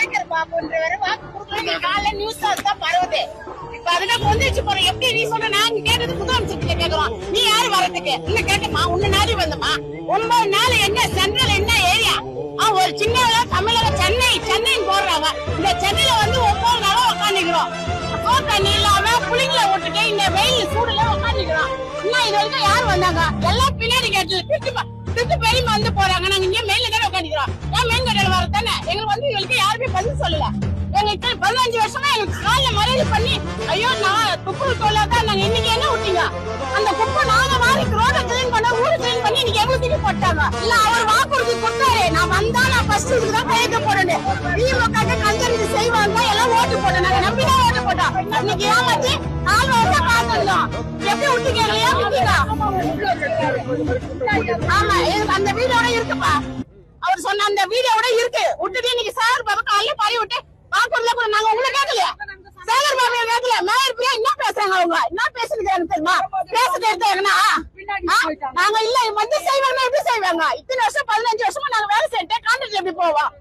சேகர் பாபுன்றவரு வாக்கு கொடுக்கல காலைல நியூஸ் தான் பரவுது. இப்ப அதுதான் கொண்டுச்சு போறோம். எப்படி நீ சொல்ற? நாங்க கேட்டது முதலமைச்சர்கிட்ட கேக்குறோம். நீ யாரு வரதுக்கு? இன்னும் கேட்டமா உன்ன நாடி வந்தமா 9 நாள் என்ன சென்ட்ரல் என்ன ஏரியா? ஒரு சின்ன தமிழக சென்னைன்னு போடுறாங்க. இந்த சென்னையில வந்து 9 நாளா உட்காந்துக்கிறோம். தண்ணி இல்லாம புளிங்களை விட்டுட்டு இந்த வெயில் சூடுல உட்காந்துக்கிறோம். இன்னும் இது வரைக்கும் யாரு வந்தாங்க? எல்லாம் பின்னாடி கேட்டு திருட்டு பெரியமா வந்து போறாங்க. நாங்க இங்க மெயின்ல தானே உட்காந்துக்கிறோம். ஏன் மெயின் கடையில வர தானே எங்களுக்கு வந்து இவங்களுக்கு யாருமே பதில் சொல்லல. எங்களுக்கு 15 வருஷமா எங்களுக்கு காலைல மரியாதை பண்ணி ஐயோ நான் துப்புரவு தொழிலாதான் நாங்க இன்னைக்கு என்ன விட்டீங்க? அந்த குப்பை நாங்க மாறி ரோட கிளீன் பண்ண ஊரு கிளீன் பண்ணி இன்னைக்கு எங்களுக்கு தூக்கி போட்டாங்க. இல்ல அவர் வாக்குறுதி கொடுத்தாரு. நான் வந்தா நான் ஃபர்ஸ்ட் இதுதான் கையெழுத்து போடணும். திமுக கஞ்சரிக்கு செய்வாங்க எல்லாம் ஓட்டு போட்டோம். நாங்க நம்பிதான் ஓட்டு போட்டோம். இன்னைக்கு ஏமாத்தி 4 வருஷம் காத்திருந்தோம். எப்படி விட்டீங்க? விட்டீங்க. ஆமா அந்த வீடோட இருக்குப்பா. அவர் சொன்ன அந்த வீடியோட இருக்கு. விட்டுட்டு இன்னைக்கு சார் பாபா காலையில பாடி விட்டு வாக்குறுதில கூட நாங்க உங்களை கேட்கல. சேகர் பாபா கேட்கல. மேயர் பிரியா என்ன பேசுறாங்க? அவங்க என்ன பேசுறது எனக்கு தெரியுமா? பேசுறது எடுத்தாங்கன்னா நாங்க இல்ல வந்து செய்வாங்க. எப்படி செய்வாங்க? இத்தனை வருஷம் 15 வருஷமா நாங்க வேலை செய்யிட்டு கான்ட்ராக்ட் எப்படி போவோம்?